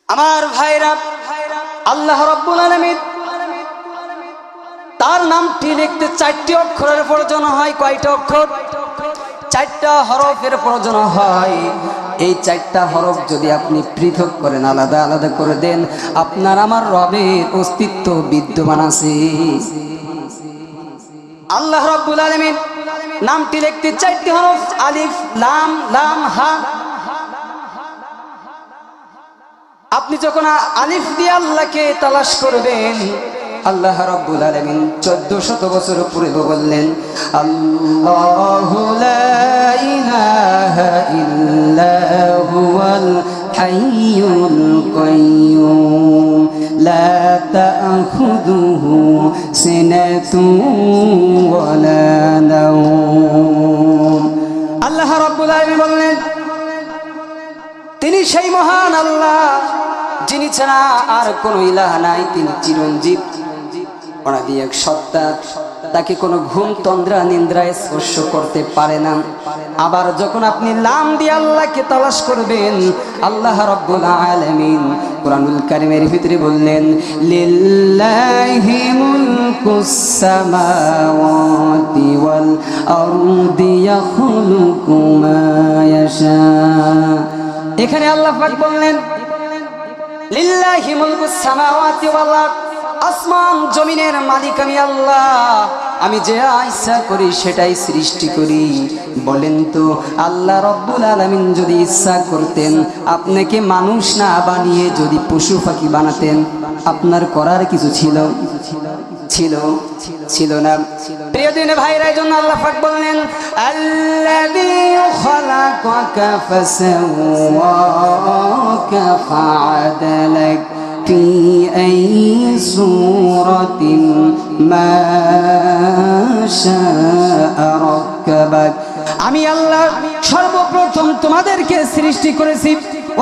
আমার ভাইরা, আল্লাহ রাব্বুল আলামিন তার নামটি লিখতে 4টি অক্ষরের প্রয়োজন হয়। কয়টা অক্ষর? 4টা হরফের প্রয়োজন হয়। এই 4টা হরফ যদি আপনি পৃথক করেন, আলাদা আলাদা করে দেন, আপনার আমার রবের অস্তিত্ব বিদ্যমান আছে। আল্লাহ রাব্বুল আলামিন নামটি লিখতে 4টি হরফ, আলিফ লাম লাম হা। আপনি যখন আলিফ দিয়ে আল্লাহকে তালাশ করবেন, আল্লাহ রাব্বুল আলামিন 1400 বছর পূর্বে বললেন, আল্লাহু লা ইলাহা ইল্লা হুয়াল হাইয়ুল কাইয়্যুম লা তা'খুযুহু সিনাতুন ওয়া লা নাওম। আল্লাহ রাব্বুল আলামিন বললেন, তিনি সেই মহান আল্লাহ যিনি ছাড়া আর কোনো ইলাহ নাই। তিনি চিরঞ্জীব, অনাদি এক সত্তা, তাকে কোনো ঘুম তন্দ্রা নিদ্রায় স্পর্শ করতে পারে না। আবার যখন আপনি লাম দিয়ে আল্লাহকে তালাশ করবেন, আল্লাহ রাব্বুল আলামিন কুরআনুল কারীমের ভিতরে বললেন, লিল্লাহি মুলকুস সামাওয়াতি ওয়াল আরদি ইয়াখলুকু মা ইয়াশা। এখানে আল্লাহ পাক বললেন, লিল্লাহি মুলকুস সামাওয়াতি ওয়াল আরদ, আসমান জমিনের মালিক আমি আল্লাহ, আমি যে ইচ্ছা করি সেটাই সৃষ্টি করি। বলেন তো, আল্লাহ রাব্বুল আলামিন যদি ইচ্ছা করতেন আপনাকে মানুষ না বানিয়ে যদি পশু পাখি বানাতেন, আপনার করার কিছু ছিল? ছিল না। প্রিয় দিনে ভাইরা, এইজন্য আল্লাহ পাক বললেন, আল্লাযী খালাকাকা ফাসাওয়াকা ফাআদালাক ফি আই সূরাতিন মা শাআ রাক্কাবাক। আমি আল্লাহ সর্বপ্রথম তোমাদেরকে সৃষ্টি করেছি,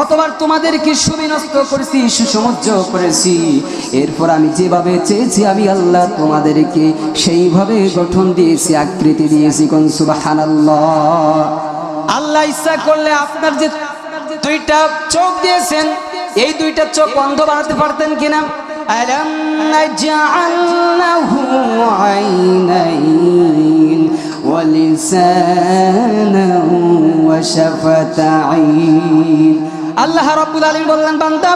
অতবার তোমাদেরকে সুবিন্যস্ত করেছি, সুসমজ্জ করেছি। এরপর আমি যেভাবে চেয়েছি আমি আল্লাহ তোমাদেরকে সেইভাবে গঠন দিয়েছি, আকৃতি দিয়েছি। কোন সুবহানাল্লাহ। আল্লাহ ইচ্ছা করলে আপনার যে 2টা চোখ দিয়েছেন, এই 2টা চোখ অন্ধ বানাতে পারতেন কিনা? আলাম নাজআল লাহু আইনাইন ওয়া লিসানান ওয়া শাফাতাইন। আল্লাহ রাব্বুল আলামিন বললেন, বান্দা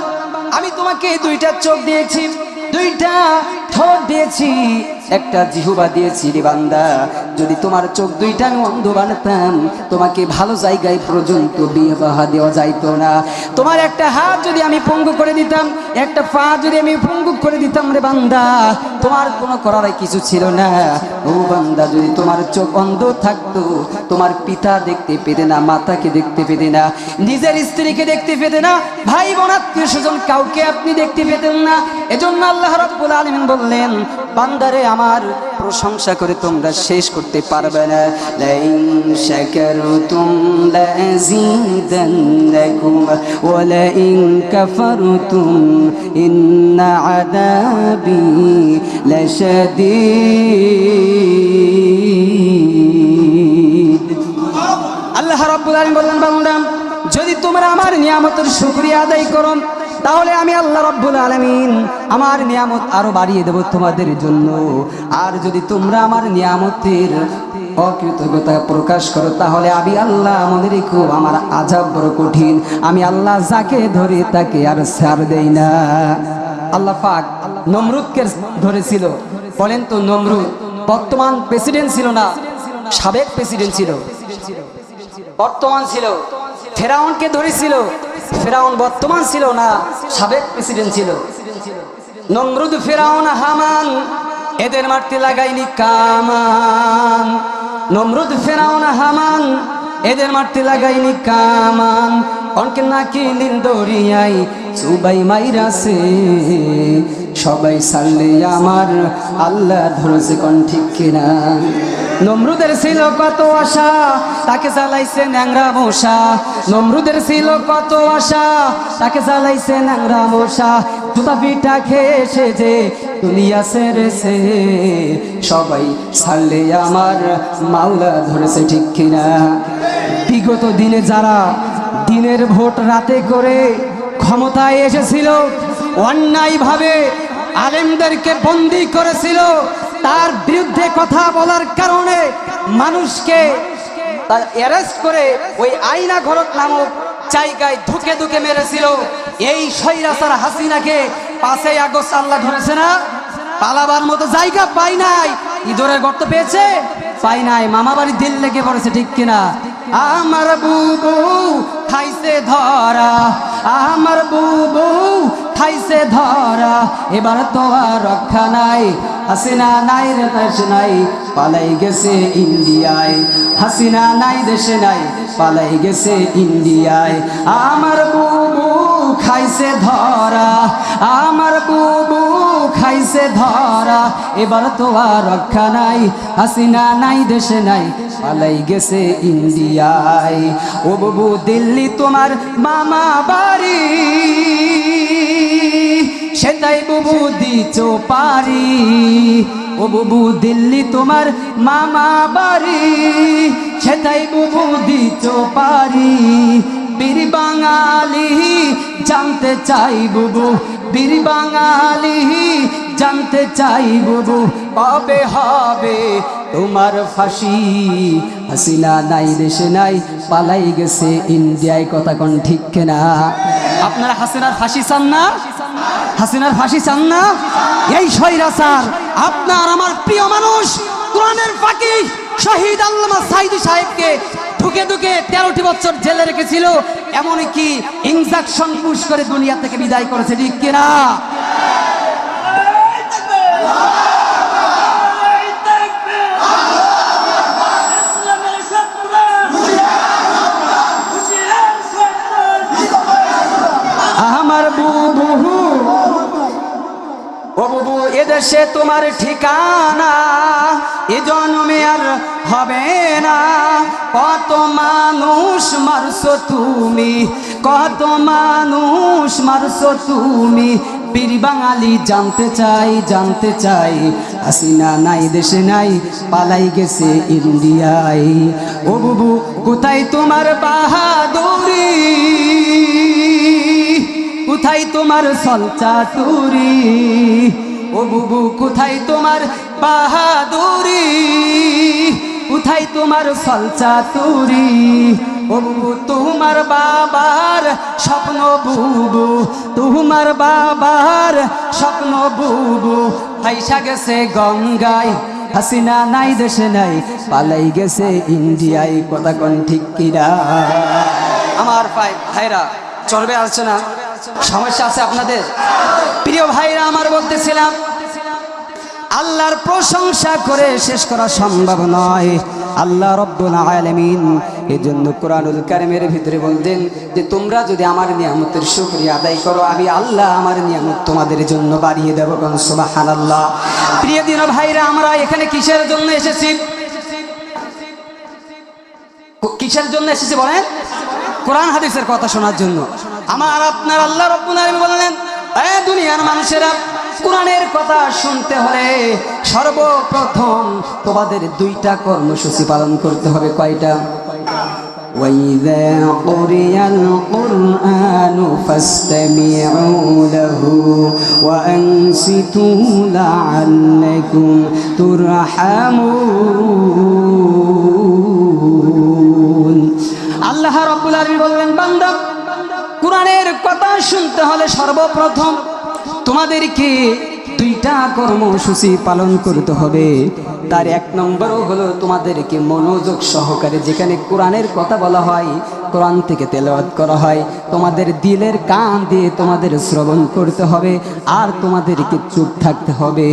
আমি তোমাকে 2টা চোখ দিয়েছি, 2টা ঠোঁট দিয়েছি, একটা জিহ্বা দিয়েছি রে বান্দা। যদি তোমার চোখ 2টা আমি অন্ধ বানাতাম, তোমাকে ভালো জায়গায় পর্যন্ত বিবাহ দেওয়া যাইতো না। তোমার একটা হাত যদি আমি পঙ্গু করে দিতাম, একটা পা যদি আমি পঙ্গু করে দিতাম রে বান্দা, তোমার কোনো করার কিছু ছিল না। ও বান্দা, যদি তোমার চোখ অন্ধ থাকতো, তোমার পিতা দেখতে পেতে না, মাতাকে দেখতে পেতে না, নিজের স্ত্রীকে দেখতে পেতে না, ভাই বোন আত্মীয় স্বজন কাউকে আপনি দেখতে পেতেন না। এজন্য আল্লাহ রাব্বুল আলামিন বললেন, বান্দারে আমার প্রশংসা করে তোমরা শেষ করতে পারবে না। লাইন শাকারতুম লাযীদান্নাকুম ওয়া লাইন কাফারতুম ইন্না আযাবি লাশাদীদ। আল্লাহ রাব্বুল আলামিন বললেন, বান্দা যদি তোমরা আমার নিয়ামতের শুকরিয়া আদায় করো, তাহলে আমি আল্লাহ রাব্বুল আলামিন আমার নিয়ামত আরো বাড়িয়ে দেব তোমাদের জন্য। আর যদি তোমরা আমার নিয়ামতের অকৃতজ্ঞতা প্রকাশ করো, তাহলে আমি আল্লাহ আমাদের খুব, আমার আযাব বড় কঠিন। আমি আল্লাহ যাকে ধরে তাকে আর ছাড় দেই না। আল্লাহ পাক নমরুদকে ধরেছিল। বলেন তো, নমরুদ বর্তমান প্রেসিডেন্ট ছিল না, সাবেক প্রেসিডেন্ট ছিল? বর্তমান ছিল। ফেরাউনকে ধরেছিল, ফেরাউন বর্তমান ছিল না, সাবেক প্রেসিডেন্ট ছিল। নমরুদ, ফেরাউন, হামান এদের মারতে লাগাইনি কামান। নমরুদ, ফেরাউন, হামান এদের মারতে লাগাইনি কামান। অনকে নাকি নীল দরিয়াই চুবাই মাইরাছে, সবাই সারলে আমার আল্লাহ ধরেছে। কোন ঠিক কিনা? নমরুদের ছিল কত আশা, তাকে জ্বালাইছে ন্যাংরা মশা। নমরুদের ছিল কত আশা, তাকে জ্বালাইছে ন্যাংরা মশা। জুতা পিঠা খেয়ে এসে যে দুনিয়া ছেড়েছে, সবাই ছাড়লে আমার মাওলা ধরেছে। ঠিক কিনা? বিগত দিনে যারা দিনের ভোট রাতে করে ক্ষমতায় এসেছিল, অন্যায়ভাবে আলেমদেরকে বন্দী করেছিল, তার বিরুদ্ধে কথা বলার কারণে মানুষকে অ্যারেস্ট করে ওই আয়না ঘর নামক জায়গায় ধুকে ধুকে মেরেছিল। এই স্বৈরাচার হাসিনাকে 5ই আগস্ট আল্লাহ ধরেছে না, পালাবার মতো জায়গা পাই নাই। ইঁদুরের গর্ত পেয়েছে, পাই নাই, মামা বাড়ি দিল লেগে পড়েছে, ঠিক কিনা? আমার বুবু খাইছে ধরা, আমার বুবু খাইছে ধরা, এবার তো আর রক্ষা নাই। হাসিনা নাই রে দেশে নাই, পালাই গেছে ইন্ডিয়ায়। হাসিনা নাই দেশে নাই, পালাই গেছে ইন্ডিয়ায়। আমার বুবু খাইছে ধরা, আমার বুবু খাইছে ধরা, এবার তো আর রক্ষা নাই। হাসিনা নাই দেশে নাই, পালাই গেছে ইন্ডিয়ায়। ও বুবু দিল্লি তোমার মামা বাড়ি, সেটাই বুবু দিছো পারি। ও বুবু দিল্লি তোমার মামা বাড়ি, সেটাই বুবু দিছো পারি। বীর বাঙালি জানতে চাই বুবু, বীর বাঙালি জানতে চাই বুবু, কবে হবে তোমার ফাঁসি? হাসিনা নাই দেশে নাই, পালাই গেছে ইন্ডিয়ায়। কথা কোন ঠিক কিনা? আপনারা হাসিনার ফাঁসি চান না? হাসিনার ফাঁসি চান না? এই স্বৈরাচার আপনার আমার প্রিয় মানুষ কোরআনের ফাঁকি শহীদ আল্লামা সাইদি সাহেবকে ঢুকে ঢুকে 13টি বছর জেলে রেখেছিল, এমনকি ইনজেকশন পুশ করে দুনিয়া থেকে বিদায় করেছে, ঠিক কিনা? আমার বুবু, ও বুবু এদেশে তোমার ঠিকানা এ জন্মে আর হবে না। কত মানুষ মারছো তুমি, কত মানুষ মারছো তুমি, বীর বাঙালি জানতে চাই, জানতে চাই। হাসিনা নাই দেশে নাই, পালাই গেছে ইন্ডিয়ায়। ও বুবু কোথায় তোমার বাহাদুরি, কোথায় তোমার সলচাতুরি? ও বুবু কোথায় তোমার বাহাদুরি, কোথায় তোমার সলচাতুরি? ও বুবু তোমার বাবার স্বপ্ন বুবু, তোমার বাবার স্বপ্ন বুবু ভাইসা গেছে গঙ্গায়। হাসিনা নাই দেশে নাই, পালাই গেছে ইন্ডিয়ায়। কথা কোন ঠিক কিনা? আমার ভাইরা চলবে আলোচনা, সমস্যা আছে আপনাদের? প্রিয় ভাইরা আমার বলতেছিলাম, আল্লাহর প্রশংসা করে শেষ করা সম্ভব নয়। আল্লাহ রাব্বুল আলামিন এজন্য কোরআনুল কারীমের ভিতরে বলতেন যে তোমরা যদি আমার নিয়ামতের শুকরিয়া আদায় করো, আমি আল্লাহ আমার নিয়ামত তোমাদের জন্য বাড়িয়ে দেব। সুবহানাল্লাহ। প্রিয় দিন ভাইরা, আমরা এখানে কিসের জন্য এসেছি? কিসের জন্য এসেছি বলেন? কোরআন হাদিসের কথা শোনার জন্য। আমার আপনার আল্লাহ রাব্বুল আলামিন বললেন, এ দুনিয়ার মানুষেরা, কোরআনের কথা শুনতে হলে সর্বপ্রথম তোমাদের 2টা কর্মসূচি পালন করতে হবে। কয়টা? وَإِذَا قُرِئَ الْقُرْآنُ فَاسْتَمِعُوا لَهُ وَأَنصِتُوا لَعَلَّكُمْ تُرْحَمُونَ। আল্লাহ রাব্বুল আলামিন বললেন, বান্দা কোরআনের কথা শুনতে হলে সর্বপ্রথম তোমাদেরকে 2টা কর্মসূচি পালন করতে হবে। তার 1 নম্বর হলো তোমাদেরকে মনোযোগ সহকারে যেখানে কোরআনের কথা বলা হয়, কোরআন থেকে তেলাওয়াত করা হয়, তোমাদের দিলের কান দিয়ে তোমাদের শ্রবণ করতে হবে, আর তোমাদেরকে চুপ থাকতে হবে।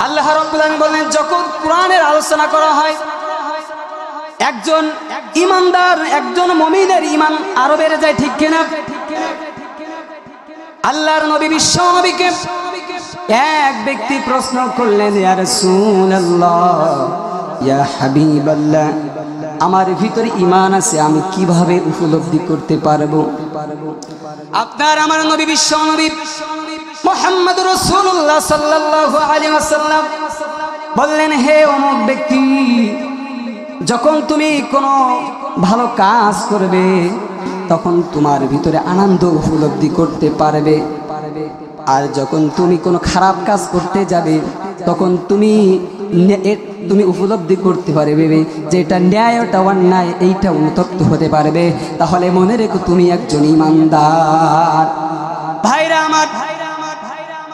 আল্লাহ রাব্বুল আলামিন বলেন, যখন কোরআনের আলোচনা করা হয়, একজন ইমানদার, একজন মুমিনের ঈমান আরো বেড়ে যায়, ঠিক কিনা? আল্লাহর নবী বিশ্ব নবীকে এক ব্যক্তি প্রশ্ন করলেন, ইয়া রাসূলুল্লাহ, ইয়া হাবিবাল্লাহ, আমার ভিতরে ঈমান আছে, আমি কিভাবে উপলব্ধি করতে পারবো? আপনার আমার নবী বিশ্ব নবী মুহাম্মদুর রাসূলুল্লাহ সাল্লাল্লাহু আলাইহি ওয়াসাল্লাম বললেন, হে অমুক ব্যক্তি, যখন তুমি কোনো ভালো কাজ করবে, তখন তোমার ভিতরে আনন্দ উপলব্ধি করতে পারবে। আর যখন তুমি কোনো খারাপ কাজ করতে যাবে তখন তুমি উপলব্ধি করতে পারবে যে এটা ন্যায়, ওটা অন্যায়, এইটা অনুতপ্ত হতে পারবে। তাহলে মনে রেখো তুমি একজন ইমানদার। ভাইরা আমার,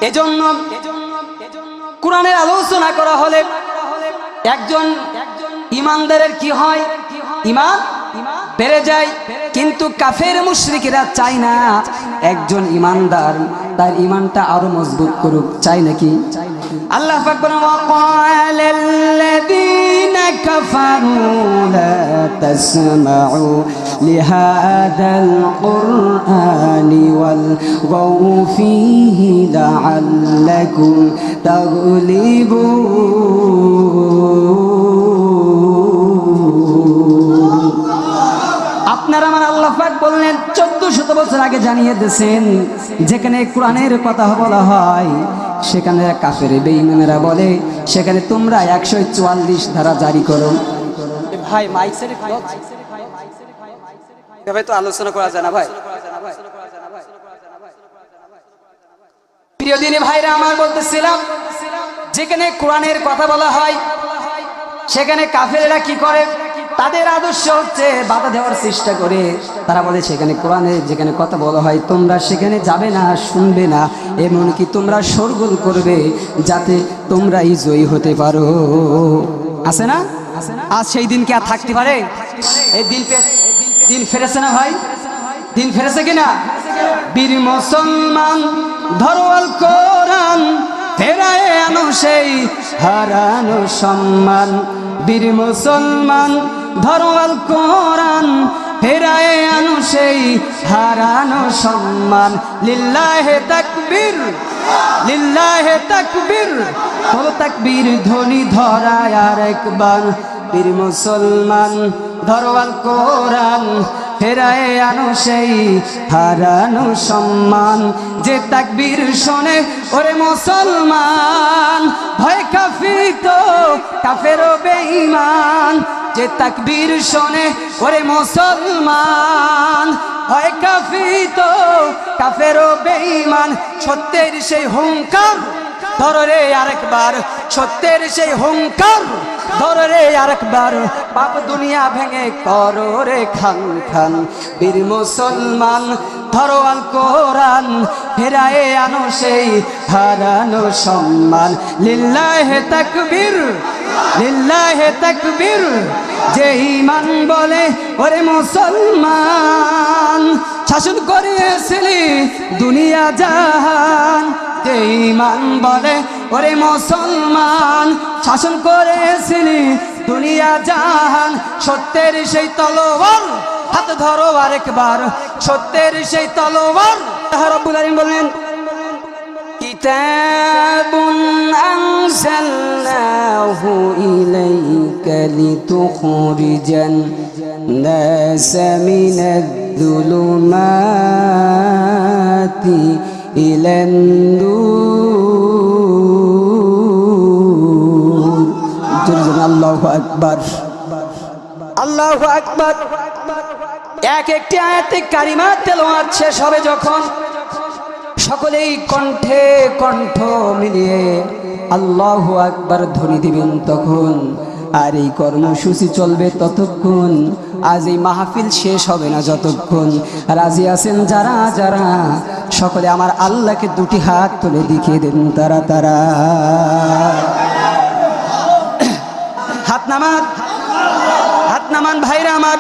এজন্য কোরআনের আলোচনা করা হলে একজন ইমানদারের কি হয়? ঈমান বেড়ে যায়। কিন্তু কাফের মুশরিকরা চায় না একজন ইমানদার তার ঈমানটা আরো মজবুত করুক, চাই নাকি? আল্লাহ পাক বলেন, ওয়াকালাল্লাযীনা কাফারু লা তাসমাউ লিহাদাল কুরআনি ওয়ালগাউ ফীহি লাআল্লাকুম তাগলিবুন। আপনার আমার আল্লাহ পাক বললেন 1400 বছর আগে জানিয়ে দিয়েছেন, যেখানে কোরআনের কথা বলা হয় সেখানে কাফের বেঈমানেরা বলে সেখানে তোমরা 144 ধারা জারি করো। ভাই মাইক সেট এভাবে তো আলোচনা করা যায় না ভাই। প্রিয় দিনী ভাইরা আমার, বলতেছিলাম যেখানে কোরআনের কথা বলা হয় সেখানে কাফেরেরা কি করে? তাদের আদর্শ হচ্ছে বাধা দেওয়ার চেষ্টা করে। তারা বলে সেখানে কোরআনে যেখানে কথা বলা হয় তোমরা সেখানে যাবে না, শুনবে না, এমনকি তোমরা শোরগোল করবে যাতে তোমরাই জয়ী হতে পারো। আছে না? আজ সেই দিন কি আর থাকতে পারে? এই দিন ফেরেছে না ভাই? দিন ফেরেছে কিনা? বীর মুসলমান ধরো আল কোরআন, ফেরায় আনো সেই হারানো সম্মান। বীর মুসলমান ধরো আল কোরআন, ফেরায় আনো সেই হারানো সম্মান। লিল্লাহে তাকবীর, লিল্লাহে তাকবীর, বলো তাকবীর ধ্বনি ধরায় আর একবার। বীর মুসলমান ধরো আল কোরআন, ফেরায় আনো সেই হারানো সম্মান। যে তাকবীর শোনে ওরে মুসলমান, ভয় কাঁপিত কাফের বেঈমান। যে তাকবীর শোনে ওরে মুসলমান, ভয় কাঁপিত কাফের বেঈমান। সত্যের সেই হুঙ্কার ধরো রে আরেকবার, সত্যের সেই হুঙ্কার ধরো রে আরেকবার। পাপ দুনিয়া ভেঙে করো রে খান খান। বীর মুসলমান ধরো আল কোরআন, ফেরায়ে আনো সেই হারানো সম্মান। লিল্লাহে তাকবীর, লিল্লাহে তাকবীর। যে ঈমান বলে ওরে মুসলমান, শাসন করেছিলি দুনিয়া জাহান। যে ঈমান বলে ওরে মুসলমান, শাসন করেছিলি দুনিয়া জাহান। সত্যের সেই তলোয়ার হাত ধরো আরেকবার, সত্যের সেই তলোয়ার। রব্বুল আলামিন বলেন, কিতাবুন আনজালনাহু ইলাইকা লিতুখরিজান নাসা মিনাজ-যুলুমাতি ইলান নূর। আল্লাহু আকবার, আল্লাহু আকবার। এক একটি আয়াতে কারিমা তেলাওয়াত শেষ হবে যখন সকলেই কণ্ঠে কণ্ঠ মিলিয়ে আল্লাহু আকবার ধ্বনি দিবেন তখন। আর এই কর্মসূচি চলবে ততক্ষণ, আজ এই মাহফিল শেষ হবে না যতক্ষণ। রাজি আছেন যারা যারা, সকলে আমার আল্লাহকে দুটি হাত তুলে দেখিয়ে দেন তারা তারা। হাত নামান, হাত নামান ভাইরা আমার।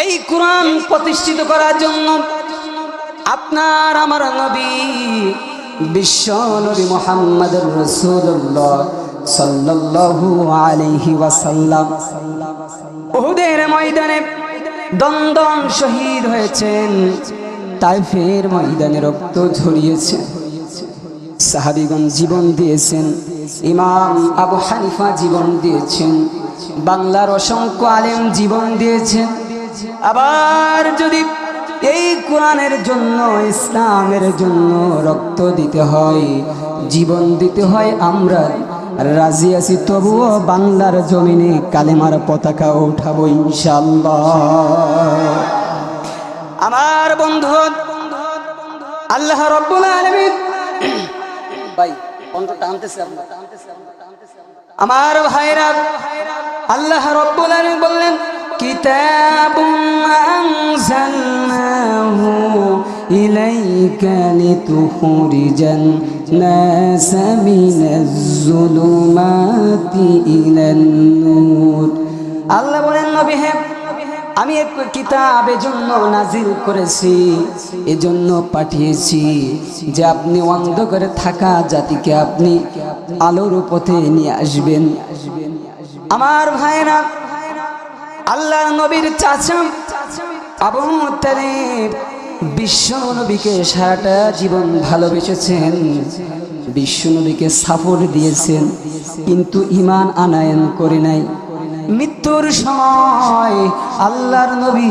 এই কোরআন প্রতিষ্ঠিত করার জন্য আপনার আমার নবী বিশ্ব নবী মুহাম্মদুর রাসূলুল্লাহ সাল্লাল্লাহু আলাইহি ওয়াসাল্লাম উহুদের ময়দানে দন্দন শহীদ হয়েছেন। তাইফের ময়দানে রক্ত ঝরিয়েছে, সাহাবীগণ জীবন দিয়েছেন, ইমাম আবু হানিফা জীবন দিয়েছেন, বাংলার অসংখ্য আলেম জীবন দিয়েছেন। আবার যদি এই কোরআনের জন্য, ইসলামের জন্য রক্ত দিতে হয়, জীবন দিতে হয়, আমরা রাজি আছি, তবুও বাংলার জমিনে কালেমার পতাকা উঠাবো ইনশাআল্লাহ। আমার বন্ধু আল্লাহ রাব্বুল আলামিন, ভাই কণ্ঠটা টানতেছে আপনার, আমার ভাইরা, আল্লাহ রাব্বুল আলামিন বললেন কিতাবুন আনজালনাহু ইলাইকা লিতুখরিজান নাসা মিনাজ যুলুমাতি ইলান নূর। আল্লাহ বলেন নবী হে, আমি এক কিতাব এজন্য নাজিল করেছি, এজন্য পাঠিয়েছি যে আপনি অন্ধকারে থাকা জাতিকে আপনি আলোর পথে নিয়ে আসবেন। আমার ভাইরা, আল্লাহর নবীর চাচা আবু তালেব বিশ্ব নবীকে সারাটা জীবন ভালোবেসেছেন, বিশ্ব নবীকে সাপোর্ট দিয়েছেন, কিন্তু ঈমান আনায়ন করে নাই। মৃত্যুর সময় আল্লাহর নবী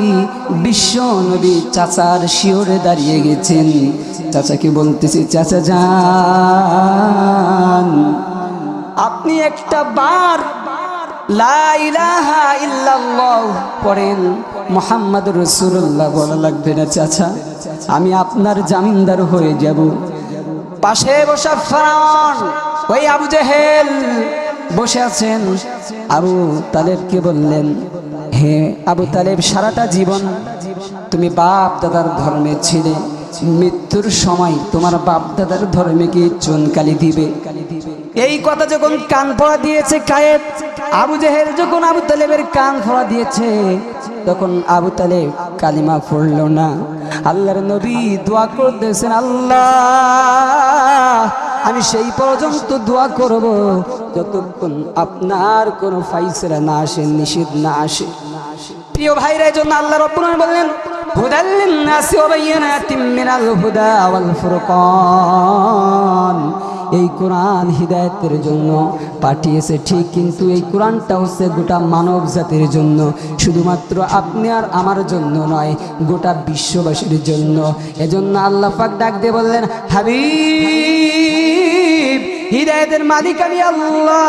বিশ্ব নবী চাচার শিওরে দাঁড়িয়ে গেছেন। চাচাকে বলতেছি, চাচা যান, আপনি একটা বার লা ইলাহা ইল্লাল্লাহ পড়েন, মুহাম্মাদুর রাসূলুল্লাহ বলা লাগবে না চাচা, আমি আপনার জামিনদার হয়ে যাব। পাশে বসা ফিরআউন ওই আবু জেহেল বসে আছেন। আবু তালেবকে বললেন, হে আবু তালেব, সারাটা জীবন তুমি বাপ দাদার ধর্মে ছিলে, মৃত্যুর সময় তোমার বাপ দাদার ধর্মে কি চুনকালি দিবে? এই কথা যখন কান ফোড়া দিয়েছে কায়েদ, আবু জেহেল যখন আবু তালেবের কান ফোড়া দিয়েছে, তখন আবু তালেব কালিমা পড়ল না। আল্লাহর নবী দোয়া করতেছেন, আল্লাহ আমি সেই পর্যন্ত দোয়া করব যতক্ষণ আপনার কোনো ফাইসলা না আসে, নিষেধ না আসে। প্রিয় ভাইরা, এই জন্য আল্লাহ রাব্বুল আলামিন বললেন হুদাল লিন-নাসি ওয়া বায়িনাতিম মিনাল হুদা ওয়াল ফুরকান। এই কোরআন হিদায়াতের জন্য পাঠিয়েছে ঠিক, কিন্তু এই কোরআনটা হচ্ছে গোটা মানব জাতির জন্য, শুধুমাত্র আপনি আর আমার জন্য নয়, গোটা বিশ্ববাসীর জন্য। এজন্য আল্লাহ পাক ডাক দিয়ে বললেন, হাবিব, হিদায়াতের মালিক আমি আল্লাহ,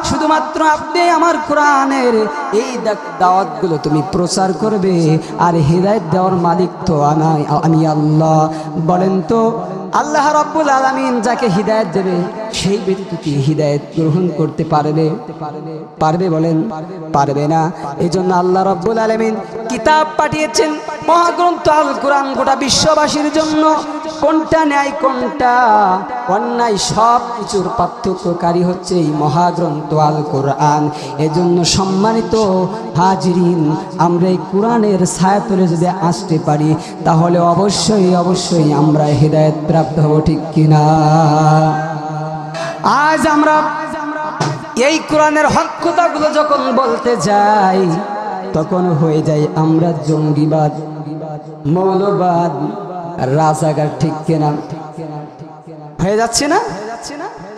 শুধুমাত্র আপনি আমার কোরআনের এই দাওয়াতগুলো তুমি প্রচার করবে, আর হিদায়াত দেওয়ার মালিক তো আমি আল্লাহ। বলেন তো আল্লাহ রাব্বুল আলামিন যাকে হিদায়াত দেবে সেই ব্যক্তি কি হিদায়াত গ্রহণ করতে পারবে? পারবে? বলেন পারবে না। এই জন্য আল্লাহ রাব্বুল আলামিন কিতাব পাঠিয়েছেন, মহাগ্রন্থ আল কোরআন, গোটা বিশ্ববাসীর জন্য। কোনটা ন্যায় কোনটা অন্যায় সব কিছুর পার্থক্যকারী হচ্ছে এই মহাগ্রন্থ আল কোরআন। এজন্য সম্মানিত হাজিরিন, আমরা এই কোরআনের ছায়াতলে যদি আসতে পারি তাহলে অবশ্যই অবশ্যই আমরা হিদায়াত প্রাপ্ত হব, ঠিক কিনা? আজ আমরা এই কোরআনের হক কথাগুলো যখন বলতে যাই তখন হয়ে যায় আমরা জঙ্গিবাদ, মৌলবাদ, রাজাকার, ঠিক কিনা? হয়ে যাচ্ছে না?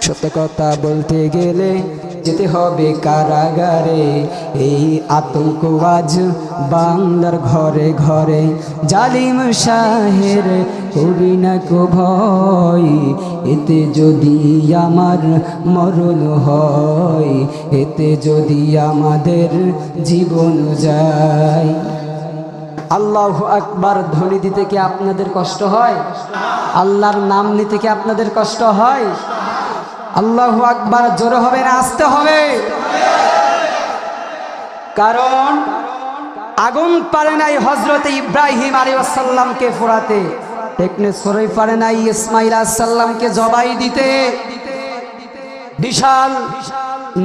সত্য কথা বলতে গেলে যেতে হবে কারাগারে, এই আতঙ্ক আজ বাংলার ঘরে ঘরে। জালিম শাহের করি না কো ভয়, এতে যদি আমার মরণ হয়, এতে যদি আমাদের জীবন যায়। আল্লাহু আকবার ধ্বনি দিতে কি আপনাদের কষ্ট হয়? আল্লাহর নাম নিতে কি আপনাদের কষ্ট হয়? আল্লাহু আকবার জোরে হবে না আসতে হবে? কারণ আগুন পারে নাই হযরত ইব্রাহিম আলাইহিস সালামকে পোড়াতে, টেকনে সরাই পারে নাই ইসমাঈল আলাইহিস সালামকে জবাই দিতে, বিশাল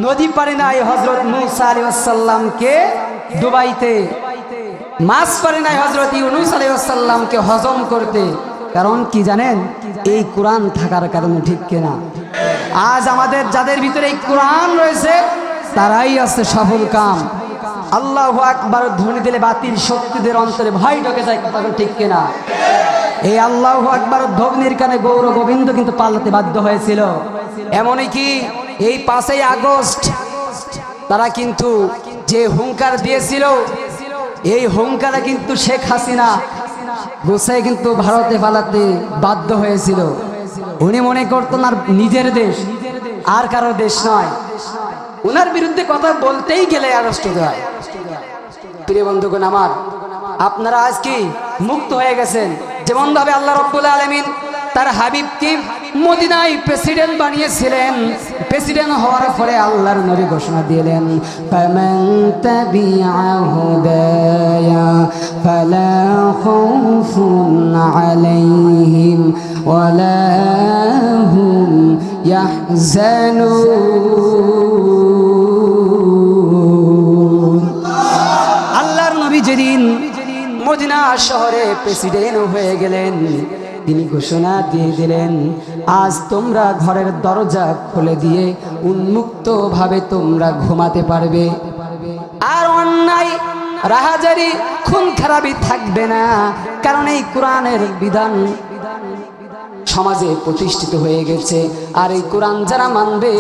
নদী পারে নাই হযরত মূসা আলাইহিস সালামকে ডুবাইতে, মাছ পারে নাই হযরত ইউনূস আলাইহিস সালামকে হজম করতে। কারণ কি জানেন? এই কোরআন থাকার কারণে, ঠিক কিনা? আজ আমাদের যাদের ভিতরে এই কোরআন রয়েছে তারাই আছে সফল কাম। আল্লাহু আকবার ধ্বনি দিলে বাতিল শক্তিদের অন্তরে ভয় ঢুকে যায়, কথা ঠিক কিনা? এই আল্লাহু আকবার ধ্বনির কানে গৌর গোবিন্দ কিন্তু পালাতে বাধ্য হয়েছিল। এমনই কি এই 5ই আগস্ট তারা কিন্তু যে হুঙ্কার দিয়েছিল, এই হুঙ্কারে কিন্তু শেখ হাসিনা গোসাই কিন্তু ভারতে পালাতে বাধ্য হয়েছিল। উনি মনে করতেন আর নিজের দেশ, আর কারো দেশ নয়। ওনার বিরুদ্ধে কথা বলতেই গেলে অ্যারেস্ট হতে হয়। প্রিয় বন্ধুগণ আমার, আপনারা আজ কি মুক্ত হয়ে গেছেন। যেমন ভাবে আল্লাহ রাব্বুল আলামিন তার হাবিবকে মদিনায় প্রেসিডেন্ট বানিয়েছিলেন, প্রেসিডেন্ট হওয়ার পরে আল্লাহর নবী ঘোষণা দিলেন, ফামান তাবিআ হুদায়া ফালা খাউফুন আলাইহিম ওয়ালা হুম ইয়াহজানুন। আল্লাহর নবী যেদিন মদিনা শহরে প্রেসিডেন্ট হয়ে গেলেন, তিনি ঘোষণা দিয়ে দিলেন, আজ তোমরা ঘরের দরজা খুলে দিয়ে উন্মুক্ত ভাবে তোমরা ঘুমাতে পারবে, আর অন্যায় রাহাজারি খুন খারাপি থাকবে না। কারণ এই কোরআনের বিধান সমাজে প্রতিষ্ঠিত হয়ে গেছে, আর এই কোরআন যারা মানবে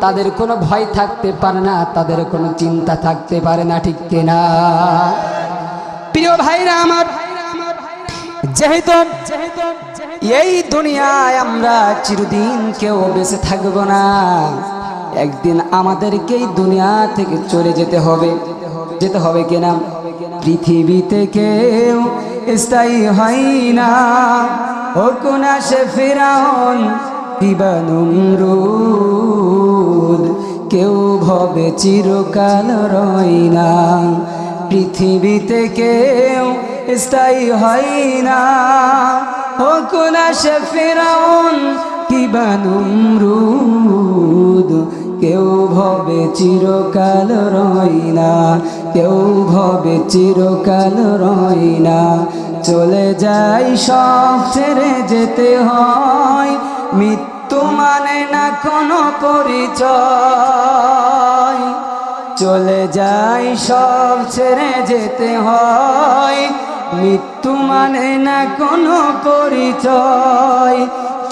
তাদের কোনো ভয় থাকতে পারে না, তাদের কোনো চিন্তা থাকতে পারে না, ঠিক কিনা? প্রিয় ভাইরা আমার, যেহেতু এই দুনিয়ায় আমরা চিরদিন কেউ বেঁচে থাকব না, একদিন আমাদেরকে এই দুনিয়া থেকে চলে যেতে হবে কিনা? পৃথিবীতে কেউ স্থায়ী হয় না, হোক না সে ফিরাউন কিবা নমরুদ, কেউ ভবে চিরকাল রয় না। পৃথিবীতে কেউ স্থায়ী হয় না, হোক না সে ফিরাউন কিবা নমরুদ, কেউ ভবে চিরকাল রয় না, কেউ ভবে চিরকাল রয় না। চলে যাই সব ছেড়ে যেতে হয়, মৃত্যু মানে না কোনো পরিচয়। চলে যাই সব ছেড়ে যেতে হয়, মৃত্যু মানে না কোনো পরিচয়।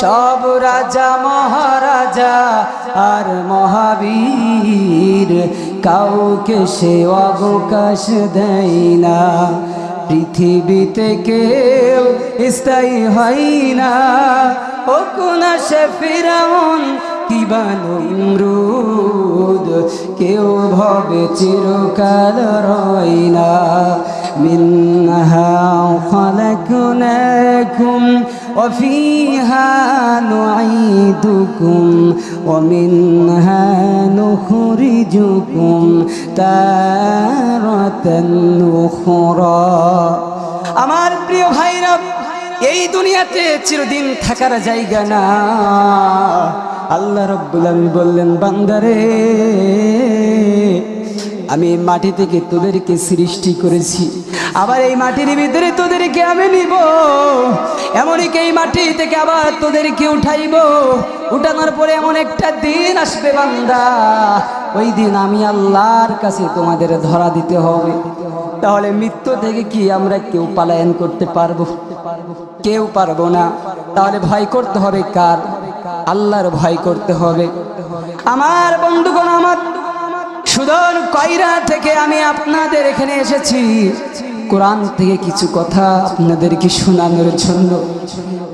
সব রাজা মহারাজা আর মহাবীর, কাউকে সে অবকাশ দেয় না। পৃথিবীতে কেউ স্থায়ী হয় না, হোক না সে ফিরাউন কিবা নমরুদ, কেউ ভবে চিরকাল রয় না। মিনহা খালাকনাকুম ওয়া ফিহা নুঈদুকুম ওয়া মিনহা নুখরিজুকুম তারাতান উখরা। আমার প্রিয় ভাইরা, এই দুনিয়াতে চিরদিন থাকার জায়গা না। আল্লাহ রাব্বুল আলামিন বললেন, বান্দারে, আমি মাটি থেকে তোদেরকে সৃষ্টি করেছি, আবার এই মাটির ভিতরে তোদেরকে আমি নিব, এমনকি এই মাটি থেকে আবার তোদেরকে উঠাইব। উঠানোর পরে এমন একটা দিন আসবে বান্দা, ওই দিন আমি আল্লাহর কাছে তোমাদের ধরা দিতে হবে। তাহলে মৃত্যু থেকে কি আমরা কেউ পলায়ন করতে পারবো? কেউ পারবো না। তাহলে ভয় করতে হবে কার? আল্লাহর ভয় করতে হবে। আমার বন্ধুগণ আমার, সুদূর কয়রা থেকে আমি আপনাদের এখানে এসেছি কোরআন থেকে কিছু কথা আপনাদেরকে শোনানোর জন্য।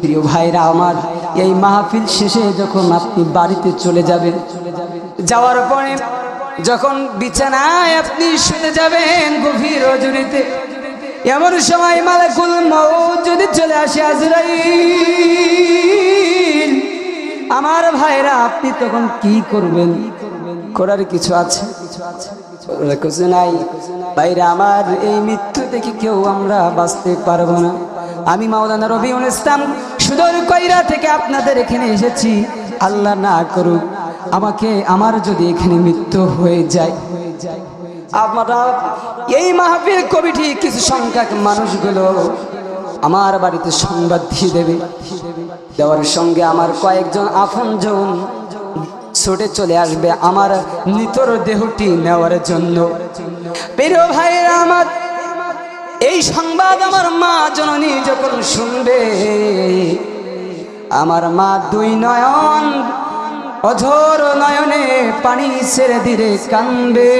প্রিয় ভাইরা আমার, এই মাহফিল শেষে যখন আপনি বাড়িতে চলে যাবেন, যাওয়ার পরে যখন বিছানায় আপনি শুতে যাবেন গভীর রজনীতে, এমন সময় মালাকুল মউত যদি চলে আসে, আজরাইল, আমার ভাইরা আপনি তখন কি করবেন? করার কিছু আছে? কিছু নাই। ভাইরা আমার, এই মৃত্যু থেকে কেউ আমরা বাঁচতে পারবো না। আমি মাওলানা রবিউল ইসলাম সুদূর কয়রা থেকে আপনাদের এখানে এসেছি। আল্লাহ না করুক আমার যদি এখানে মৃত্যু হয়ে যায়, আমরা এই মাহফিল কমিটি কিছু সংখ্যক মানুষগুলো আমার বাড়িতে সংবাদ দিয়ে দেবে। দেওয়ার সঙ্গে আমার কয়েকজন আপনজন ছুটে চলে আসবে আমার মৃতর দেহটি নেওয়ার জন্য। প্রিয় ভাইরা আমার, এই সংবাদ আমার মা জননী যখন শুনবে, আমার মা দুই নয়ন অঝোর নয়নে পানি ছেড়ে দিলে কাঁদবে,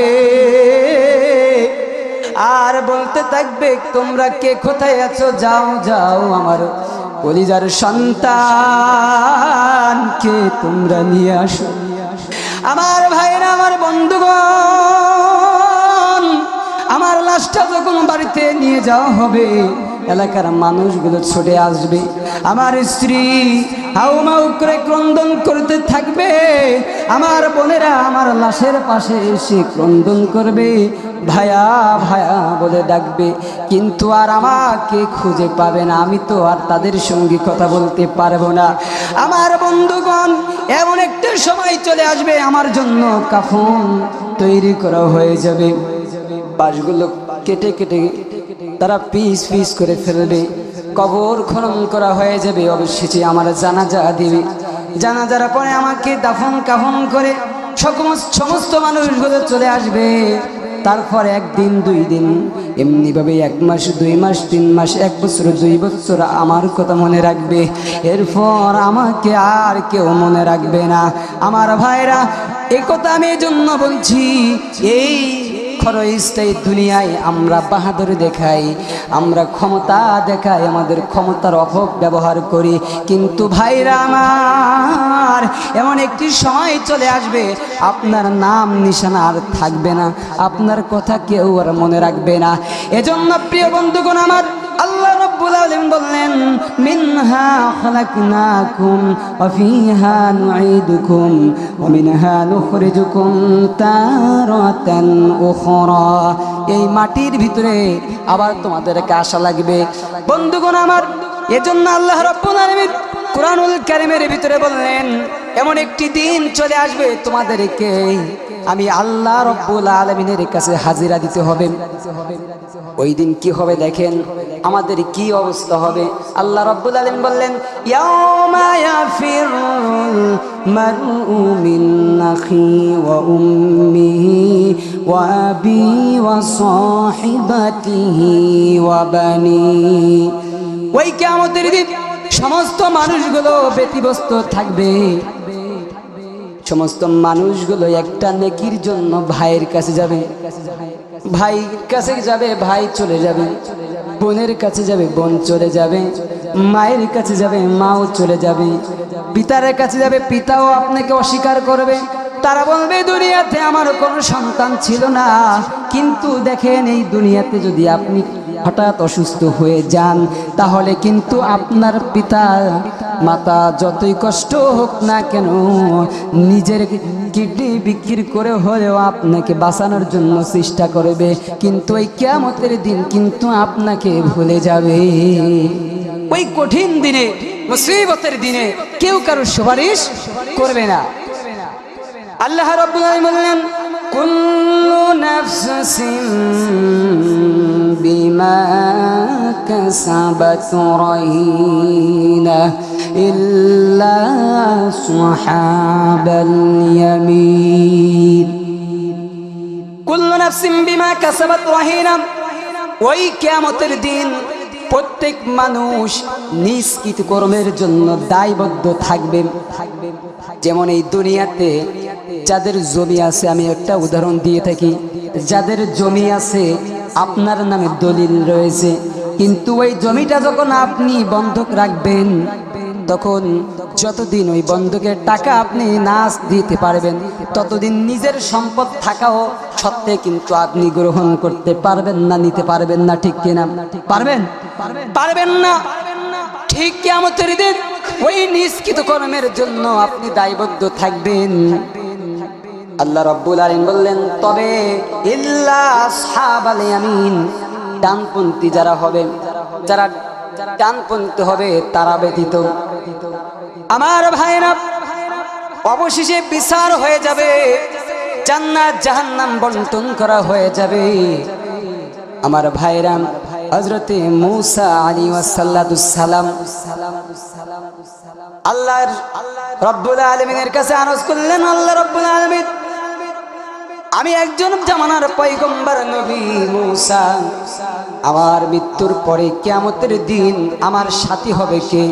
আর বলতে থাকবে, তোমরা কে কোথায় আছো? যাও যাও, আমার কলিজার সন্তানকে তোমরা নিয়ে আসো। আমার ভাইরা, আমার বন্ধুগণ, আমার লাশটা যখন বাড়িতে নিয়ে যাওয়া হবে, এলাকার মানুষগুলো ছুটে আসবে, আমার স্ত্রী হাউমাউ করে ক্রন্দন করতে থাকবে, আমার বোনেরা আমার লাশের পাশে এসে ক্রন্দন করবে, ভায়া ভায়া বলে ডাকবে, কিন্তু আর আমাকে খুঁজে পাবে না, আমি তো আর তাদের সঙ্গে কথা বলতে পারবো না। আমার বন্ধুগণ, এমন একটা সময় চলে আসবে আমার জন্য কাফন তৈরি করা হয়ে যাবে, বাঁশগুলো কেটে কেটে তারা পিস পিস করে ফেলবে, কবর খনন করা হয়ে যাবে, অবশেষে আমার জানাজা দিবে, জানাজার পরে আমাকে দাফন কাফন করে সমস্ত মানুষগুলো চলে আসবে। তারপর একদিন, 2 দিন, এমনিভাবে 1 মাস, 2 মাস, 3 মাস, 1 বছর, 2 বছর আমার কথা মনে রাখবে, এরপর আমাকে আর কেউ মনে রাখবে না। আমার ভাইরা, এই কথা আমি এই জন্য বলছি, এই ক্ষণস্থায়ী দুনিয়ায় আমরা বাহাদুরি দেখাই, আমরা ক্ষমতা দেখাই, আমাদের ক্ষমতার অপব্যবহার করি, কিন্তু ভাইরা আমার, এমন একটি সময় চলে আসবে আপনার নাম নিশানা আর থাকবে না, আপনার কথা কেউ আর মনে রাখবে না। এজন্য প্রিয় বন্ধুগণ আমার, আল্লাহ রাব্বুল আলামিন বললেন, মিনহা খালাকনাকুম ওয়া ফিহা নুঈদুকুম ওয়া মিনহা নুখরিজুকুম তারাতান উখরা। এই মাটির ভিতরে আবার তোমাদেরকে আসা লাগবে। বন্ধুগণ আমার, এজন্য আল্লাহ রাব্বুল আলামিন কুরআনুল কারীমের ভিতরে বললেন, এমন একটি দিন চলে আসবে তোমাদেরকে আমি আল্লাহ রাব্বুল আলামিনের কাছে হাজিরা দিতে হবে। ওই দিন কি হবে দেখেন, আমাদের কি অবস্থা হবে। আল্লাহ রাব্বুল আলামিন বললেন, ইয়াউমা ইয়াফিরুল মারউ মিন আখি ওয়া উম্মিহি ওয়া আবি ওয়া সাহিবাতিহি ওয়া বানি। ওই কিয়ামতের দিন সমস্ত মানুষগুলো ব্যতিব্যস্ত থাকবে, সমস্ত মানুষগুলো একটা নেকির জন্য ভাইয়ের কাছে যাবে, ভাইয়ের কাছে যাবে, ভাই চলে যাবে, বোনের কাছে যাবে, বোন চলে যাবে, মায়ের কাছে যাবে, মাও চলে যাবে, পিতার কাছে যাবে, পিতাও আপনাকে অস্বীকার করবে। তারা বলবে, দুনিয়াতে আমার কোনো সন্তান ছিল না, কিন্তু দেখেন এই দুনিয়াতে যদি আপনি হঠাৎ অসুস্থ হয়ে যান, তাহলে কিন্তু আপনার পিতা মাতা যতই কষ্ট হোক না কেন, নিজের কিডনি বিক্রি করে হলেও আপনাকে বাঁচানোর জন্য চেষ্টা করবে, কিন্তু ওই কিয়ামতের দিন কিন্তু আপনাকে ভুলে যাবে। ওই কঠিন দিনে, মুসিবতের দিনে কেউ কারো সুপারিশ করবে না। আল্লাহ রাব্বুল আলামিন বললেন, কুল্লু নাফসিন বিমা কাসাবাত রাহিনা ইল্লা আসহাবাল ইয়ামিন। কুল্লু নাফসিন বিমা কাসাবাত রাহিনা। ওই কিয়ামতের দিন প্রত্যেক মানুষ নিজ কর্মের জন্য দায়বদ্ধ থাকবে। যেমন এই দুনিয়াতে যাদের জমি আছে, আমি একটা উদাহরণ দিয়ে থাকি, যাদের জমি আছে আপনার নামে দলিল রয়েছে, কিন্তু ওই জমিটা যখন আপনি বন্ধক রাখবেন, তখন যতদিন ওই বন্ধকের টাকা আপনি না দিতে পারবেন, ততদিন নিজের সম্পদ থাকাও সত্ত্বে কিন্তু আপনি গ্রহণ করতে পারবেন না, নিতে পারবেন না। ঠিক কিনা? পারবেন? পারবেন না। ঠিক কিয়ামতের দিন ওই নিষ্কৃত কর্মের জন্য আপনি দায়বদ্ধ থাকবেন। আল্লাহ রাব্বুল আলামিন বললেন, তবে ইল্লা আসহাবাল ইয়ামিন, ডানপন্থী যারা হবে, যারা ডানপন্থী হবে তারা ব্যতীত। আমার ভাইরা, অবশেষে বিচার হয়ে যাবে, জান্নাত জাহান্নাম বন্টন করা হয়ে যাবে। আমার ভাইরা, হযরতে মূসা আলাইহিস সালাম আল্লাহ রাব্বুল আলামিনের কাছে আরজ করলেন, আল্লাহ রাব্বুল আলামিন, আমি একজন জামানার পয়গম্বর নবী মূসা, আমার মৃত্যুর পরে কিয়ামতের দিন আমার সাথী হবে কে,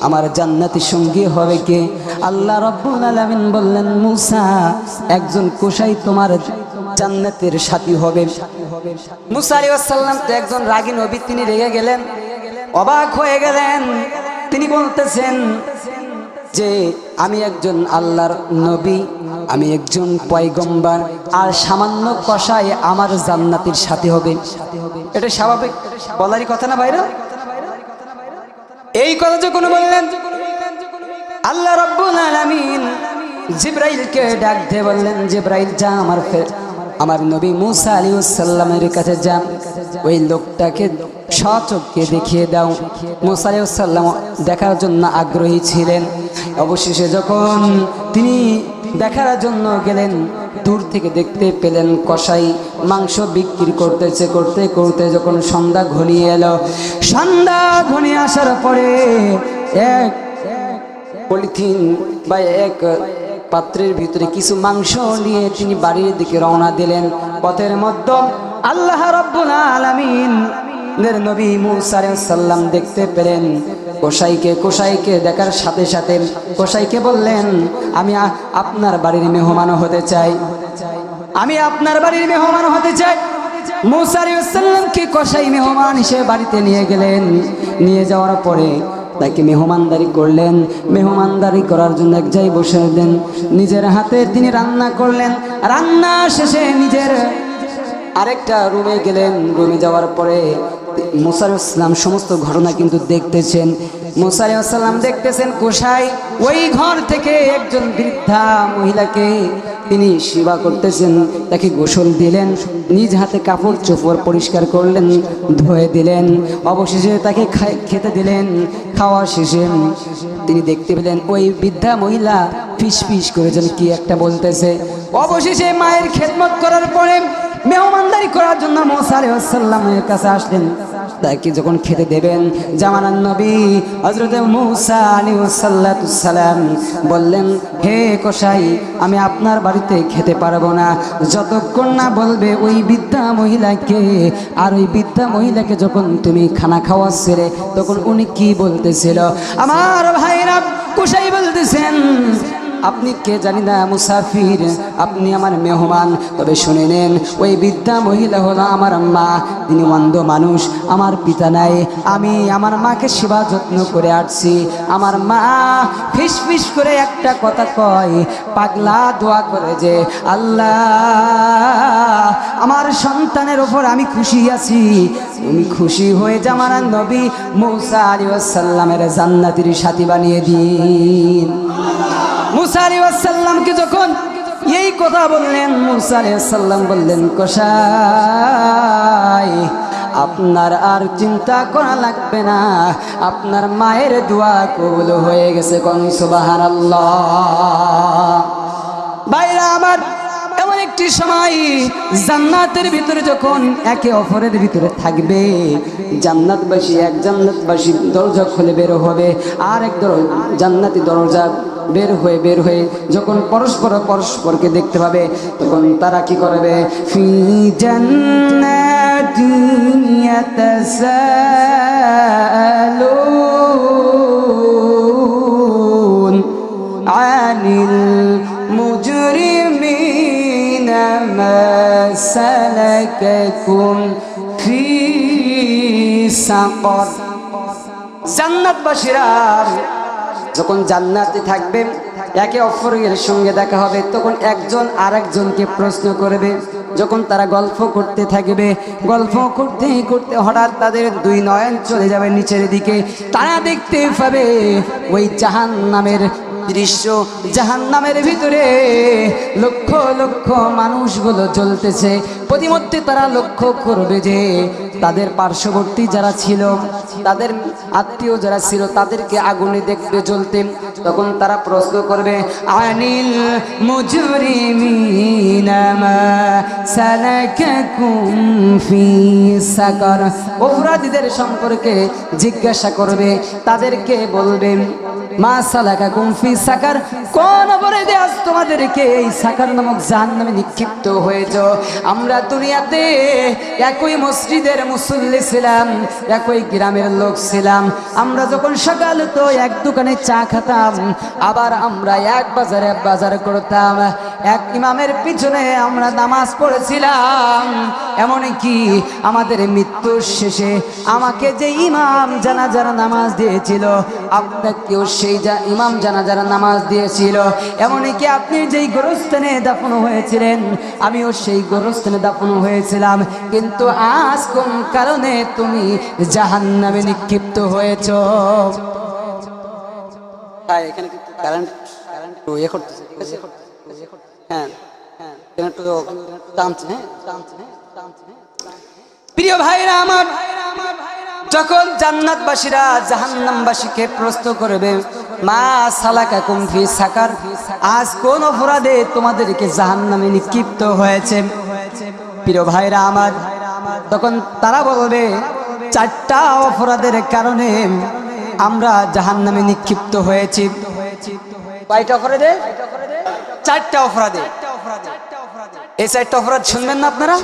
আমার জান্নাতি সঙ্গী হবে কে? আল্লাহ রাব্বুল আলামিন বললেন, মূসা, একজন কুশাই তোমার জান্নাতের সাথী হবে। মূসা আলাইহিস সালাম তো একজন রাগী নবী, তিনি রেগে গেলেন, অবাক হয়ে গেলেন। তিনি বলতেছেন যে আমি একজন আল্লাহর নবী, আমি একজন পয়গম্বর, আর সামান্য কসাই আমার জান্নাতের সাথী হবে। এটা স্বাভাবিক বলারই কথা না ভাইরা? এই কথা যখন বললেন, আল্লাহ রাব্বুল আলামিন জিবরাইলকে ডাক দিয়ে বললেন, জিবরাইল যা আমার নবী মুসা আলাইহিস সালামের কাছে যা, ওই লোকটাকে সচক্ষে দেখিয়ে দাও। মুসা আলাইহিস সালাম দেখার জন্য আগ্রহী ছিলেন। অবশেষে যখন তিনি দেখার জন্য গেলেন, দূর থেকে দেখতে পেলেন কসাই মাংস বিক্রি করতেছে। করতে করতে যখন সন্ধ্যা ঘনিয়ে এলো, সন্ধ্যা ঘনিয়ে আসার পরে এক পলিথিন বা এক পাত্রের ভিতরে কিছু মাংস নিয়ে তিনি বাড়ির দিকে রওনা দিলেন। পথের মধ্যে আল্লাহ রাব্বুল আলামিন নবী মুসা আলাইহিস সালাম দেখতে পেলেন কসাইকে দেখার সাথে সাথে কসাইকে বললেন, আমি আপনার বাড়ির মেহমান হতে চাই, আমি আপনার বাড়ির মেহমান হতে চাই। মুসা আলাইহিস সালামকে কসাই মেহমান হিসেবে বাড়িতে নিয়ে গেলেন। নিয়ে যাওয়ার পরে তাকে মেহমানদারি করলেন। মেহমানদারি করার জন্য এক জায়গায় বসে দেন। নিজের হাতে তিনি রান্না করলেন। রান্না শেষে নিজের আরেকটা রুমে গেলেন। রুমে যাওয়ার পরে মুসা আলাইহিস সালাম সমস্ত ঘটনা কিন্তু দেখতেছেন। মুসা আলাইহিস সালাম দেখতেছেন কসাই ওই ঘর থেকে একজন বৃদ্ধা মহিলাকে তিনি সেবা করতেছেন। তাকে গোসল দিলেন, নিজ হাতে কাপড় চোপড় পরিষ্কার করলেন, ধুয়ে দিলেন। অবশেষে তাকে খেতে দিলেন। খাওয়া শেষে তিনি দেখতে পেলেন ওই বৃদ্ধা মহিলা ফিস ফিস করে যেন কি একটা বলতেছে। অবশেষে মায়ের খেদমত করার পরে মেহমানদারি করার জন্য মুসা আলাইহিস সালামের কাছে আসলেন। তাকে যখন খেতে দেবেন, জামানার নবী হযরত মুসা আলাইহিস সালাম বললেন, হে কসাই, আমি আপনার বাড়িতে খেতে পারবো না যতক্ষণ না বলবে ওই বৃদ্ধা মহিলাকে। আর ওই বৃদ্ধা মহিলাকে যখন তুমি খানা খাওয়াচ্ছিলে তখন উনি কি বলতেছিল? আমার ভাইরা, কসাই বলতেছেন, আপনি কে জানি না মুসাফির, আপনি আমার মেহমান, তবে শুনে নেন ওই বৃদ্ধা মহিলা হলো আমার মা। তিনি অন্ধ মানুষ, আমার পিতা নাই, আমি আমার মাকে সেবা যত্ন করে আসছি। আমার মা ফিস ফিস করে একটা কথা কয়, পাগলা দোয়া করে যে আল্লাহ আমার সন্তানের ওপর আমি খুশি আছি, তুমি খুশি হয়ে জামানার নবী মুসা আলাইহিস সালামের জান্নাতের সাথী বানিয়ে দিন। মুসা আলাইহিস সালামকে যখন এই কথা বললেন, মুসা আলাইহিস সালাম বললেন, কসাই আপনার আর চিন্তা করা লাগবে না, আপনার মায়ের দোয়া কবুল হয়ে গেছে। কোন সুবহানাল্লাহ। বাইরা আমার, এমন একটি সময় জান্নাতের ভিতরে যখন একে অপরের ভিতরে থাকবে, জান্নাতবাসী এক জান্নাতবাসী দরজা খুলে বের হবে, আর এক জান্নাতি দরজা বের হয়ে যখন পরস্পরকে দেখতে পাবে, তখন তারা কি করবে? ফি জান্নাতিন ইয়াতাসাআলুন আনিল মুজরিমিনা মা সালাকাকুম ফি সাকর। জান্নাতবাসীরা যখন জান্নাতে থাকবে, একে অপরের সঙ্গে দেখা হবে, তখন একজন আরেকজনকে প্রশ্ন করবে। যখন তারা গল্প করতে থাকবে, গল্প করতে করতে হঠাৎ তাদের দুই নয়ন চলে যাবে নিচের দিকে। তারা দেখতে পাবে ওই জাহান্নামের দৃশ্য। জাহান্নামের ভিতরে লক্ষ লক্ষ মানুষগুলো জ্বলতেছে। প্রতিমধ্যে তারা লক্ষ্য করবে যে তাদের পার্শ্ববর্তী যারা ছিল, তাদের আত্মীয় যারা ছিল, তাদেরকে আগুনে দেখবে জ্বলতে। তখন তারা প্রশ্ন করবে, আনিল মুজরিমিনা মা সালাকাকুম ফি সাকার। অপরাধীদের সম্পর্কে জিজ্ঞাসা করবে, তাদেরকে বলবে, মা সালাকাকুম ফি সাকার, কোন অপরাধে আজ তোমাদেরকে এই সাকার নামক জাহান্নামে নিক্ষিপ্ত হয়েছে? আমরা দুনিয়াতে একই মসজিদের মুসল্লি ছিলাম, একই গ্রামের লোক ছিলাম। আমরা যখন সকালে তো এক দোকানে চা খেতাম, আবার আমরা এক বাজারে বাজার করতাম। এক ইমামের পিছনে আমরা নামাজ পড়েছিলাম। এমনকি আমাদের মৃত্যুর শেষে আমাকে যে ইমাম জানাজার নামাজ দিয়েছিল, আপনাকেও সেই ইমাম জানাজার নামাজ দিয়েছিল। এমনকি আপনি যেই গোরস্থানে দাফন হয়েছিলেন, আমিও সেই গোরস্থানে দাফন হয়েছিলাম। কিন্তু আজ কোন কারণে তুমি জাহান্নামে নিক্ষিপ্ত হয়েছ? এখানে কিন্তু কারেন্ট ইয়ে করতেছে, ঠিক আছে? হ্যাঁ হ্যাঁ, প্রিয় ভাইরা আমার, যখন জান্নাতবাসীরা জাহান্নামবাসীকে প্রশ্ন করবে, মা সালাকাকুম ফি সাকার, আজ কোন অপরাধে তোমাদেরকে জাহান্নামে নিক্ষিপ্ত হয়েছে? প্রিয় ভাইরা আমার, তখন তারা বলবে, 4টা অপরাধের কারণে আমরা জাহান্নামে নিক্ষিপ্ত হয়েছি। কয়টা অপরাধে? 4টা অপরাধে। এই 4টা অপরাধ শুনবেন না আপনারা?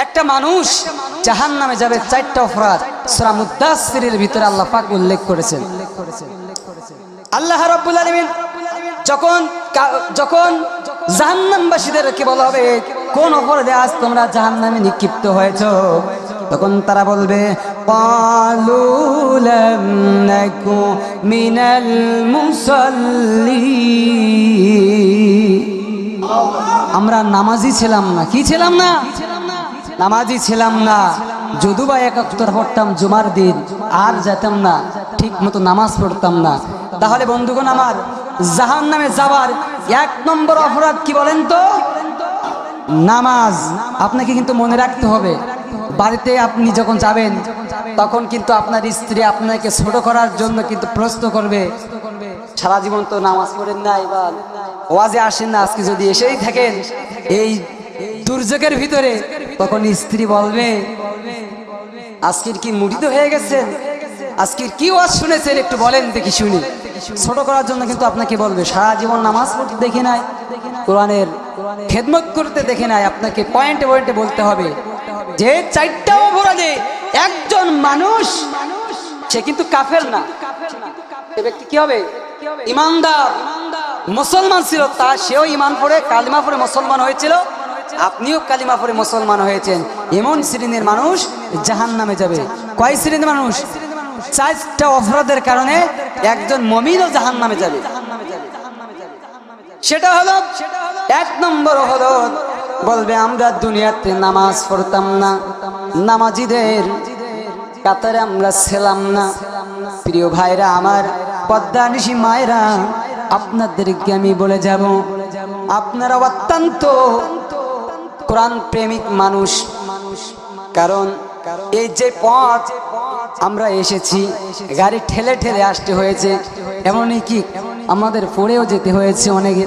একটা মানুষ জাহান্নামে যাবে 4টা অপরাধ সূরা মুদাসসিরের ভিতরে আল্লাহ পাক উল্লেখ করেছেন। আল্লাহ রাব্বুল আলামিন যখন জাহান্নামবাসীদেরকে বলা হবে কোন অপরাধে আজ তোমরা জাহান্নামে নিক্ষিপ্ত হয়েছ, তখন তারা বলবে, ক্বালু লাম নাকু মিনাল মুসাল্লিন, আমরা নামাজি ছিলাম না। কি ছিলাম না? নামাজি ছিলাম না। যদু বা 1 ওয়াক্ত পড়তাম জুমার দিন, আর যেতাম না, ঠিক মতো নামাজ পড়তাম না। তাহলে বন্ধুগণ আমার, জাহান্নামে যাবার 1 নম্বর অপরাধ কি বলেন তো? নামাজ। আপনাকে কিন্তু মনে রাখতে হবে, বাড়িতে আপনি যখন যাবেন তখন কিন্তু আপনার স্ত্রী আপনাকে ছোট করার জন্য কিন্তু প্রশ্ন করবে, সারা জীবন তো নামাজ পড়েন নাই বা ওয়াজে আসেন না, আজকে যদি এসেই থাকেন এই দুর্যোগের ভিতরে, তখন স্ত্রী বলবে, আজকের কি মুড়িত হয়ে গেছেন? আজকের কি ওয়াজ শুনেছেন একটু বলেন দেখি শুনি। ছোট করার জন্য কিন্তু আপনাকে বলবে। সারা জীবন নামাজ পড়তে দেখি নাই, কোরআনের খেদমত করতে দেখি নাই, আপনাকে পয়েন্টে পয়েন্টে বলতে হবে যে 4টা অপরাধে একজন মানুষ, সে কিন্তু কাফের না, সে ব্যক্তি কি হবে? ইমানদার মুসলমান ছিল, তা সেও ইমান পড়ে কালিমা পড়ে মুসলমান হয়েছিল, আপনিও কালিমা পড়ে মুসলমান হয়েছেন। এমন শ্রেণীর মানুষ জাহান্নামে যাবে। কয় শ্রেণীর মানুষ? 4টা অপরাধের কারণে একজন মুমিনও জাহান্নামে যাবে। সেটা হলো 1 নম্বর হলো, বলবে আমরা দুনিয়াতে নামাজ পড়তাম না, নামাজিদের কাতারে আমরা ছিলাম না। প্রিয় ভাইরা আমার, পদ্মানিশী মায়েরা, আপনাদেরকে আমি বলে যাব, আপনারা অত্যন্ত কোরআন প্রেমিক মানুষ। কারণ এই যে পথ আমরা এসেছি, গাড়ি ঠেলে ঠেলে আসতে হয়েছে, এমনকি আমাদের পড়েও যেতে হয়েছে অনেকে।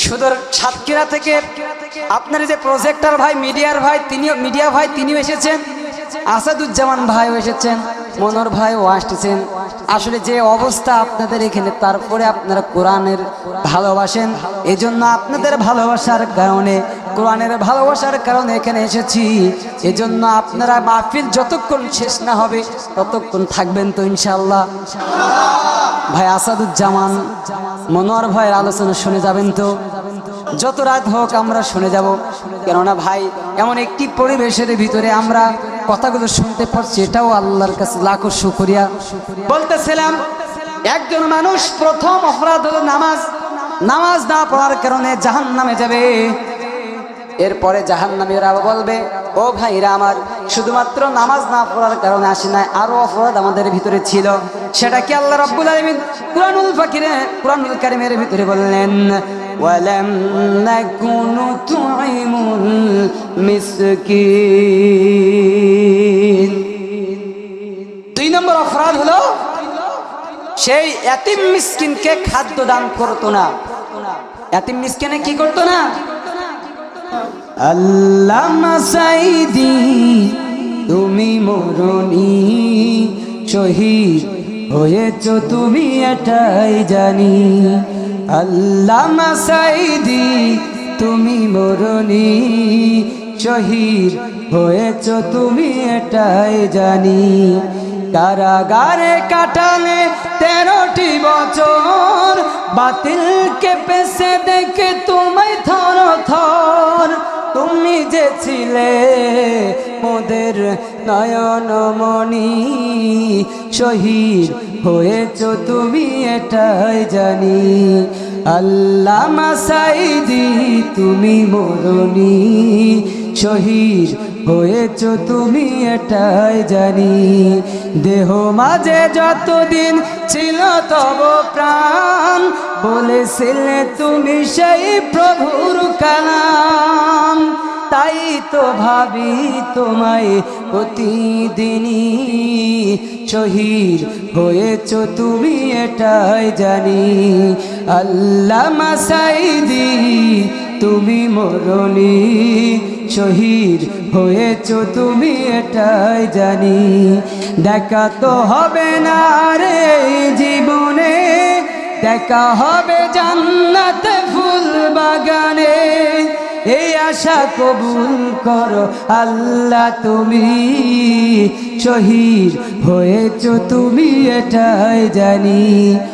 সুদূর সাতক্ষীরা থেকে আপনার যে প্রজেক্টর ভাই, মিডিয়া ভাই তিনিও এসেছেন, আসাদুজ্জামান ভাইও এসেছেন, মনোর ভাইও আসতেছেন। আসলে যে অবস্থা আপনাদের এখানে, তারপরে আপনারা কোরআনের ভালোবাসেন, এজন্য আপনাদের ভালোবাসার কারণে, কোরআনের ভালোবাসার কারণে এখানে এসেছি। এজন্য আপনারা মাহফিল যতক্ষণ শেষ না হবে ততক্ষণ থাকবেন তো ইনশাআল্লাহ? ভাই আসাদুজ্জামান, মনোয়ার ভাইয়ের আলোচনা শুনে যাবেন তো? যত রাত হোক আমরা শুনে যাব। কেননা ভাই, এমন একটি পরিবেশের ভিতরে আমরা কথাগুলো শুনতে পারছি, এটাও আল্লাহর কাছে লাখো শুকরিয়া। বলতেছিলাম, একজন মানুষ প্রথম অপরাধ হলো নামাজ। নামাজ না পড়ার কারণে জাহান্নামে যাবে। এরপরে জাহান্নামীরা বলবে, ও ভাইরা আমার, শুধুমাত্র নামাজ না পড়ার কারণে আসে না, আরো অপরাধ আমাদের ভিতরে ছিল। সেটা কি আল্লাহ রাব্বুল আলামিন কুরআনুল কারীমের ভিতরে বললেন, ওয়ালাম নাকুনু তুইমুল মিসকিন। 2 নম্বর অপরাধ হলো সেই এতিম মিসকিনকে খাদ্য দান করতো না। এতিম মিসকিনে কি করতো না? আল্লামা সাইদি তুমি মরণি শহীদ হয়েছ তুমি এটাই জানি। আল্লামা সাইদি তুমি মরণি শহীদ হয়েছ তুমি এটাই জানি। কারাগারে কাটালে 13টি বছর, বাতিলকে পেছে দেখে তোমায় থর থর। তুমি যে ছিলে মোদের নয়নমণি, শহীদ হয়েছ তুমি এটাই জানি। আল্লামা সাঈদী তুমি মরণি, শহীদ হয়েছ তুমি এটাই জানি। দেহ মাঝে যতদিন ছিল তব প্রাণ, বলেছিলে তুমি সেই প্রভুর কালাম। তাই তো ভাবি তোমায় প্রতিদিনই, শহীদ হয়েছ তুমি এটাই জানি। আল্লামা সাঈদী তুমি মরণি, শহীদ হয়েছ তুমি এটাই জানি। দেখা তো হবে না রে জীবনে, দেখা হবে জান্নাতে ফুল বাগানে। এই আশা কবুল করো আল্লাহ তুমি, শহীদ হয়েছ তুমি এটাই জানি।